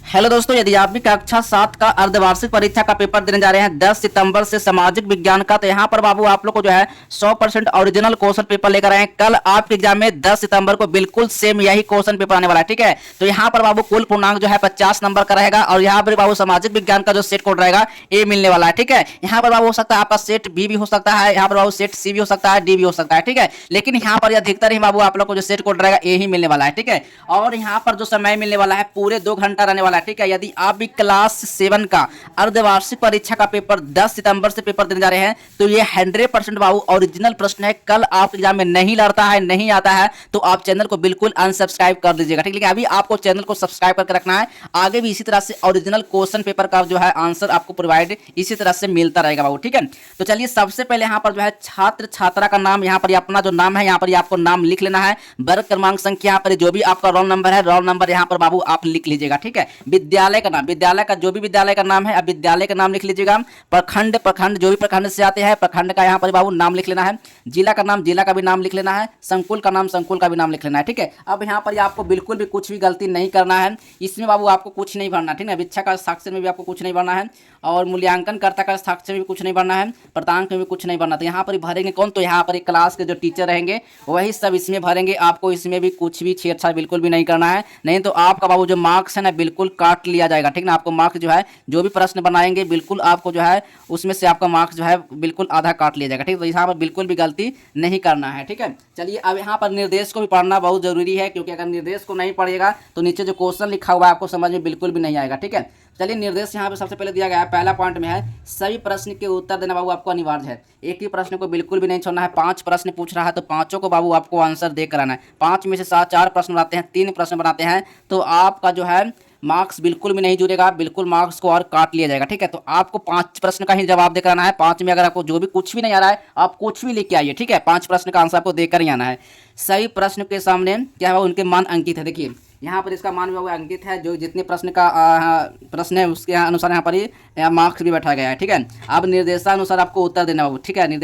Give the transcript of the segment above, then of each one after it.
Hello दोस्तों, यदि आप भी कक्षा 7 का अर्धवार्षिक परीक्षा का पेपर देने जा रहे हैं 10 सितंबर से सामाजिक विज्ञान का, तो यहाँ पर बाबू आप लोग को जो है 100% ओरिजिनल क्वेश्चन पेपर लेकर आए हैं। कल आपके एग्जाम में 10 सितंबर को बिल्कुल सेम यही क्वेश्चन पेपर आने वाला है। ठीक है, तो यहाँ पर बाबू कुल पूर्णांक जो है 50 नंबर का रहेगा और यहाँ पर बाबू सामाजिक विज्ञान का जो सेट कोड रहेगा ए मिलने वाला है। ठीक है, यहाँ पर बाबू हो सकता है आपका सेट बी भी हो सकता है, यहाँ पर बाबू सेट सी भी हो सकता है, डी भी हो सकता है। ठीक है, लेकिन यहाँ पर अधिकतर ही बाबू आप लोग को जो सेट कोड रहेगा ए ही मिलने वाला है। ठीक है, और यहाँ पर जो समय मिलने वाला है पूरे 2 घंटा रहने वाला है। ठीक है, यदि आप भी क्लास 7 का अर्धवार्षिक परीक्षा का पेपर 10 सितंबर से पेपर देने जा रहे हैं तो ये 100% बाबू ओरिजिनल प्रश्न है। कल आप एग्जाम में नहीं लड़ता है, नहीं आता है तो आप चैनल को बिल्कुल अनसब्सक्राइब कर दीजिएगा। ठीक है, अभी आपको चैनल को सब्सक्राइब करके रखना है। आगे भी इसी तरह से ओरिजिनल क्वेश्चन पेपर का जो है आंसर आपको प्रोवाइड इसी तरह से मिलता रहेगा बाबू। ठीक है, तो चलिए सबसे पहले यहाँ पर जो है छात्र छात्रा का नाम, यहाँ पर अपना जो नाम है यहाँ पर आपको नाम लिख लेना है। वर्ग क्रमांक संख्या, यहाँ पर जो भी आपका रोल नंबर है रोल नंबर यहाँ पर बाबू आप लिख लीजिएगा। ठीक है, विद्यालय का नाम, विद्यालय का जो भी विद्यालय का नाम है अब विद्यालय का नाम लिख लीजिएगा। प्रखंड, प्रखंड जो भी प्रखंड से आते हैं प्रखंड का यहाँ पर बाबू नाम लिख लेना है। जिला का नाम, जिला का भी नाम लिख लेना है। संकुल का नाम, संकुल का भी नाम लिख लेना है। ठीक है, अब यहाँ पर आपको बिल्कुल भी कुछ भी गलती नहीं करना है। इसमें बाबू आपको कुछ नहीं भरना। ठीक है, वीक्षा का हस्ताक्षर में भी आपको कुछ नहीं भरना है और मूल्यांकन कर्ता का हस्ताक्षर में भी कुछ नहीं भरना है, प्रांतांक में भी कुछ नहीं भरना। तो यहाँ पर भरेंगे कौन, तो यहाँ पर क्लास के जो टीचर रहेंगे वही सब इसमें भरेंगे। आपको इसमें भी कुछ भी छेड़छाड़ बिल्कुल भी नहीं करना है, नहीं तो आपका बाबू जो मार्क्स है ना बिल्कुल काट लिया जाएगा। ठीक ना, आपको मार्क्स जो है जो भी प्रश्न बनाएंगे बिल्कुल आपको जो है उसमें से आपका मार्क्स जो है बिल्कुल आधा काट लिया जाएगा। ठीक, तो यहाँ पर बिल्कुल भी गलती नहीं करना है। ठीक है, चलिए अब यहाँ पर निर्देश को भी पढ़ना बहुत जरूरी है, क्योंकि अगर निर्देश को नहीं पढ़ेगा तो नीचे जो क्वेश्चन लिखा हुआ है आपको समझ में बिल्कुल भी नहीं आएगा। ठीक है, चलिए निर्देश यहाँ पे सबसे पहले दिया गया है, पहला पॉइंट में है सभी प्रश्न के उत्तर देना बाबू आपको अनिवार्य है। एक ही प्रश्न को बिल्कुल भी नहीं छोड़ना है। 5 प्रश्न पूछ रहा है तो पांचों को बाबू आपको आंसर दे कराना है। 5 में से 4 प्रश्न बनाते हैं, 3 प्रश्न बनाते हैं तो आपका जो है मार्क्स बिल्कुल भी नहीं जुड़ेगा, बिल्कुल मार्क्स को और काट लिया जाएगा। ठीक है, तो आपको 5 प्रश्न का ही जवाब देकर आना है। 5 में अगर आपको जो भी कुछ भी नहीं आ रहा है आप कुछ भी लिख के आइए। ठीक है, 5 प्रश्न का आंसर आपको देकर ही आना है। सही प्रश्न के सामने क्या है उनके मान अंकित है। देखिए यहाँ पर इसका मान भी अंकित है, जो जितने प्रश्न का प्रश्न है उसके अनुसार यहाँ पर ही मार्क्स भी बैठा गया है। ठीक है, अब निर्देशानुसार आपको उत्तर देना होगा। ठीक है,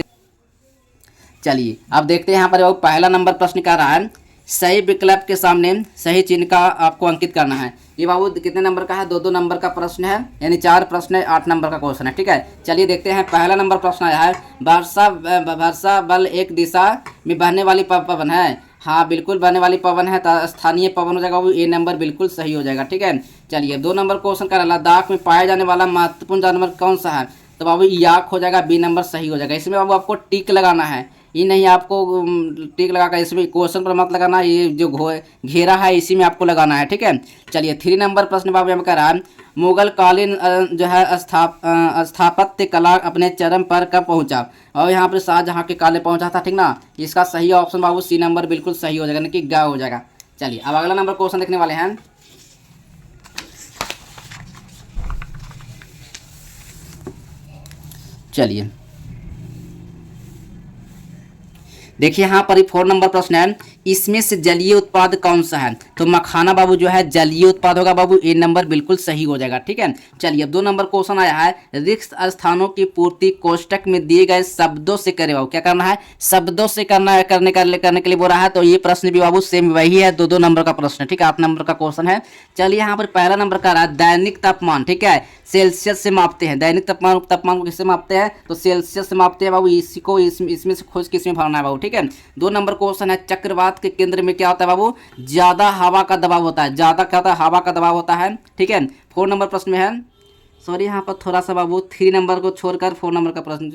चलिए अब देखते हैं यहाँ पर पहला नंबर प्रश्न क्या रहा है, सही विकल्प के सामने सही चिन्ह का आपको अंकित करना है। ये बाबू कितने नंबर का है, 2-2 नंबर का प्रश्न है, यानी 4 प्रश्न है, 8 नंबर का क्वेश्चन है। ठीक है, चलिए देखते हैं पहला नंबर प्रश्न आया है, वर्षा बल एक दिशा में बहने वाली पवन है। हाँ बिल्कुल बहने वाली पवन है, तो स्थानीय पवन हो जाएगा वो, ए नंबर बिल्कुल सही हो जाएगा। ठीक है, चलिए 2 नंबर क्वेश्चन का लद्दाख में पाया जाने वाला महत्वपूर्ण जानवर कौन सा है, तो बाबू याक हो जाएगा, बी नंबर सही हो जाएगा। इसमें बाबू आपको टिक लगाना है, ये नहीं आपको टिक लगाकर इसमें क्वेश्चन पर मत लगाना, ये जो घेरा है इसी में आपको लगाना है। ठीक है, चलिए 3 नंबर प्रश्न बाबू हम कह रहा है, मुगल कालीन जो है स्थापत्य कला अपने चरम पर कब पहुंचा, और यहाँ पर शाहजहाँ के काले पहुंचा था। ठीक ना, इसका सही ऑप्शन बाबू सी नंबर बिल्कुल सही हो जाएगा, यानी कि ग हो जाएगा। चलिए अब अगला नंबर क्वेश्चन देखने वाले हैं। चलिए देखिए यहाँ पर 4 नंबर प्रश्न है, इसमें से जलीय उत्पाद कौन सा है, तो मखाना बाबू जो है जलीय उत्पाद होगा बाबू, ए नंबर बिल्कुल सही हो जाएगा। ठीक है, चलिए अब 2 नंबर क्वेश्चन आया है, रिक्त स्थानों की पूर्ति कोष्टक में दिए गए शब्दों से करे बाबू, क्या करना है, शब्दों से करना है, करने के लिए बोल रहा है। तो ये प्रश्न भी बाबू सेम वही है, 2-2 नंबर का प्रश्न है। ठीक है, 8 नंबर का क्वेश्चन है। चलिए यहाँ पर पहला नंबर का रहा है दैनिक तापमान। ठीक है, सेल्सियस से मापते हैं, दैनिक तापमान को किससे मापते हैं, तो सेल्सियस से मापते हैं बाबू, इसी को इसमें से खोज किसमें भरना है बाबू। ठीक है, 2 नंबर क्वेश्चन है, चक्रवात के केंद्र में क्या होता है बाबू, ज्यादा हवा का दबाव होता है, ज्यादा क्या होता है, हवा का दबाव होता है। ठीक है, 4 नंबर प्रश्न में है, सॉरी यहाँ पर थोड़ा सा बाबू 3 नंबर को छोड़कर 4 नंबर का प्रश्न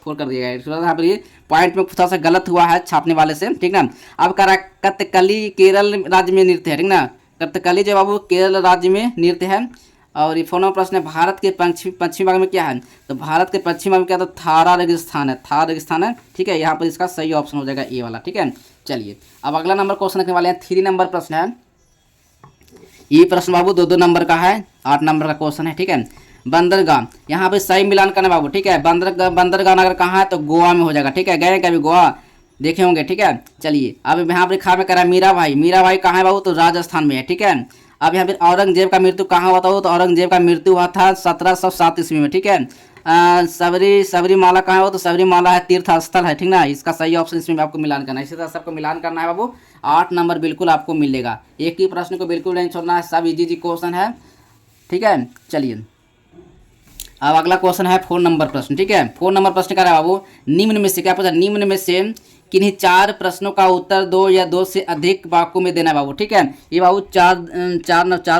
4 कर दिया गया है, यहाँ पर ये पॉइंट में थोड़ा सा गलत हुआ है छापने वाले से। ठीक ना, अब कह रहा है कथकली केरल राज्य में नृत्य है। ठीक ना, कथकली जो बाबू केरल राज्य में नृत्य है। और ये 4 नंबर प्रश्न है, भारत के पश्चिमी भाग में क्या है, तो भारत के पश्चिमी भाग में क्या, तो थारा रेगिस्तान है, थार रेगिस्तान है। ठीक है, यहाँ पर इसका सही ऑप्शन हो जाएगा ए वाला। ठीक है, चलिए अब अगला नंबर क्वेश्चन रखने वाले हैं, 3 नंबर प्रश्न है। ये प्रश्न बाबू 2-2 नंबर का है, 8 नंबर का क्वेश्चन है। ठीक है, बंदरगाह, यहाँ पे सही मिलान करना बाबू। ठीक है, बंदरगाह अगर कहाँ है तो गोवा में हो जाएगा। ठीक है, गए कभी गोवा देखे होंगे। ठीक है, चलिए अब यहाँ पर खा में करा मीरा भाई कहाँ है बाबू, तो राजस्थान में है। ठीक है, अब यहाँ पर औरंगजेब का मृत्यु कहाँ हुआ था, तो औरंगजेब का मृत्यु हुआ था 1707 ईस्वी में। ठीक है, सबरीमाला कहाँ हो, तो सबरीमाला है तीर्थ स्थल है। ठीक ना, इसका सही ऑप्शन इसमें आपको मिलान करना है। इसी तरह सबको मिलान करना है बाबू, 8 नंबर बिल्कुल आपको मिलेगा। एक ही प्रश्न को बिल्कुल नहीं छोड़ना है, सब इजी क्वेश्चन है। ठीक है। चलिए अब अगला क्वेश्चन है 4 नंबर प्रश्न, ठीक है। 4 नंबर प्रश्न क्या है बाबू, निम्न में से क्या पूछा, निम्न में से किन्हीं 4 प्रश्नों का उत्तर 2 या 2 से अधिक वाक्यों में देना है बाबू, ठीक है। ये बाबू चार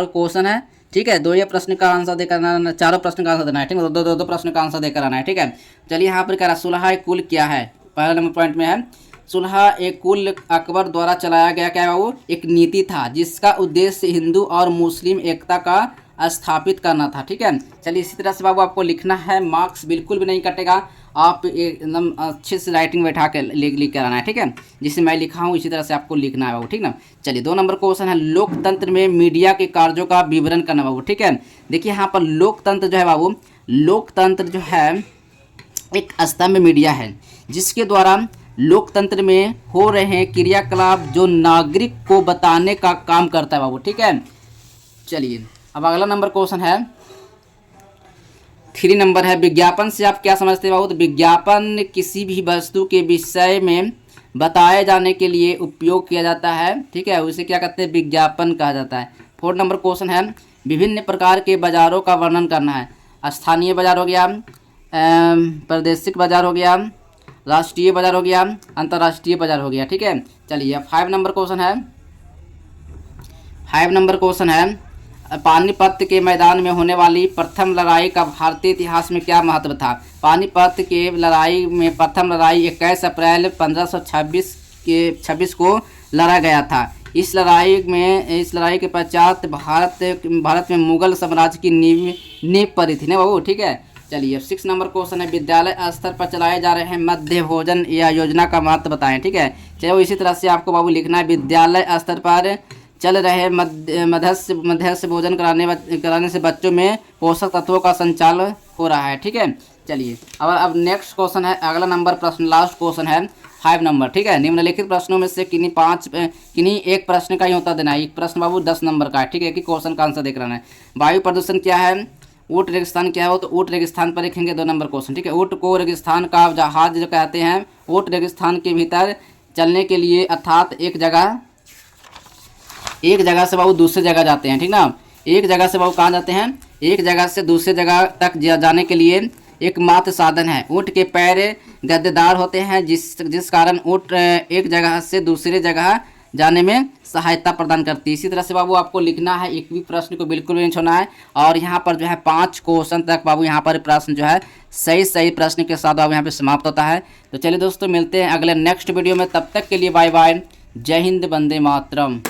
क्वेश्चन है, ठीक है। 2 या प्रश्न का आंसर देकर आना, चारों प्रश्न का आंसर देना है, ठीक है। दो प्रश्न का आंसर देकर आना है, ठीक है। चलिए यहाँ पर क्या रहा, सुलह कुल क्या है, पहला नंबर पॉइंट में है सुलह एक कुल अकबर द्वारा चलाया गया क्या है बाबू, एक नीति था जिसका उद्देश्य हिंदू और मुस्लिम एकता का स्थापित करना था, ठीक है। चलिए इसी तरह से बाबू आपको लिखना है, मार्क्स बिल्कुल भी नहीं कटेगा, आप एकदम अच्छे से राइटिंग बैठा के लिख कर आना है, ठीक है। जिसे मैं लिखा हूँ इसी तरह से आपको लिखना है बाबू, ठीक ना। चलिए 2 नंबर क्वेश्चन है, लोकतंत्र में मीडिया के कार्यों का विवरण करना बाबू, ठीक है। देखिए यहाँ पर लोकतंत्र जो है बाबू, लोकतंत्र जो है एक स्तंभ मीडिया है जिसके द्वारा लोकतंत्र में हो रहे क्रियाकलाप जो नागरिक को बताने का काम करता है बाबू, ठीक है। चलिए अब अगला नंबर क्वेश्चन है 3 नंबर है, विज्ञापन से आप क्या समझते हैं बाबू, तो विज्ञापन किसी भी वस्तु के विषय में बताए जाने के लिए उपयोग किया जाता है, ठीक है, उसे क्या कहते हैं, विज्ञापन कहा जाता है। 4 नंबर क्वेश्चन है, विभिन्न प्रकार के बाजारों का वर्णन करना है, स्थानीय बाजार हो गया, प्रादेशिक बाजार हो गया, राष्ट्रीय बाजार हो गया, अंतर्राष्ट्रीय बाजार हो गया, ठीक है। चलिए 5 नंबर क्वेश्चन है, 5 नंबर क्वेश्चन है, पानीपत के मैदान में होने वाली प्रथम लड़ाई का भारतीय इतिहास में क्या महत्व था। पानीपत के लड़ाई में प्रथम लड़ाई 21 अप्रैल 1526 को लड़ा गया था। इस लड़ाई के पश्चात भारत में मुगल साम्राज्य की नींव पड़ी थी ना बाबू, ठीक है। चलिए 6 नंबर क्वेश्चन है, विद्यालय स्तर पर चलाए जा रहे मध्य भोजन या योजना का महत्व बताएं, ठीक है। चलो इसी तरह से आपको बाबू लिखना है, विद्यालय स्तर पर चल रहे मध्यस्थ भोजन कराने से बच्चों में पोषक तत्वों का संचालन हो रहा है, ठीक है। चलिए अब नेक्स्ट क्वेश्चन है, अगला नंबर प्रश्न लास्ट क्वेश्चन है 5 नंबर, ठीक है। निम्नलिखित प्रश्नों में से किन्हीं एक प्रश्न का ही उत्तर देना है। एक प्रश्न बाबू 10 नंबर का है, ठीक है, कि क्वेश्चन का आंसर देख रहा है। वायु प्रदूषण क्या है, ऊँट रेगिस्तान क्या है, तो ऊँट रेगिस्तान पर लिखेंगे 2 नंबर क्वेश्चन, ठीक है। ऊँट को रेगिस्तान का जहाज जो कहते हैं, ऊँट रेगिस्तान के भीतर चलने के लिए अर्थात एक जगह से बाबू दूसरी जगह जाते हैं, ठीक ना। एक जगह से बाबू कहाँ जाते हैं, एक जगह से दूसरी जगह तक जाने के लिए एकमात्र साधन है। ऊँट के पैर गद्देदार होते हैं जिस कारण ऊँट एक जगह से दूसरी जगह जाने में सहायता प्रदान करती है। इसी तरह से बाबू आपको लिखना है, एक भी प्रश्न को बिल्कुल भी नहीं छोड़ना है। और यहाँ पर जो है 5 क्वेश्चन तक बाबू यहाँ पर प्रश्न जो है सही प्रश्न के साथ बाबू यहाँ पे समाप्त होता है। तो चलिए दोस्तों मिलते हैं अगले नेक्स्ट वीडियो में, तब तक के लिए बाय बाय, जय हिंद, वंदे मातरम।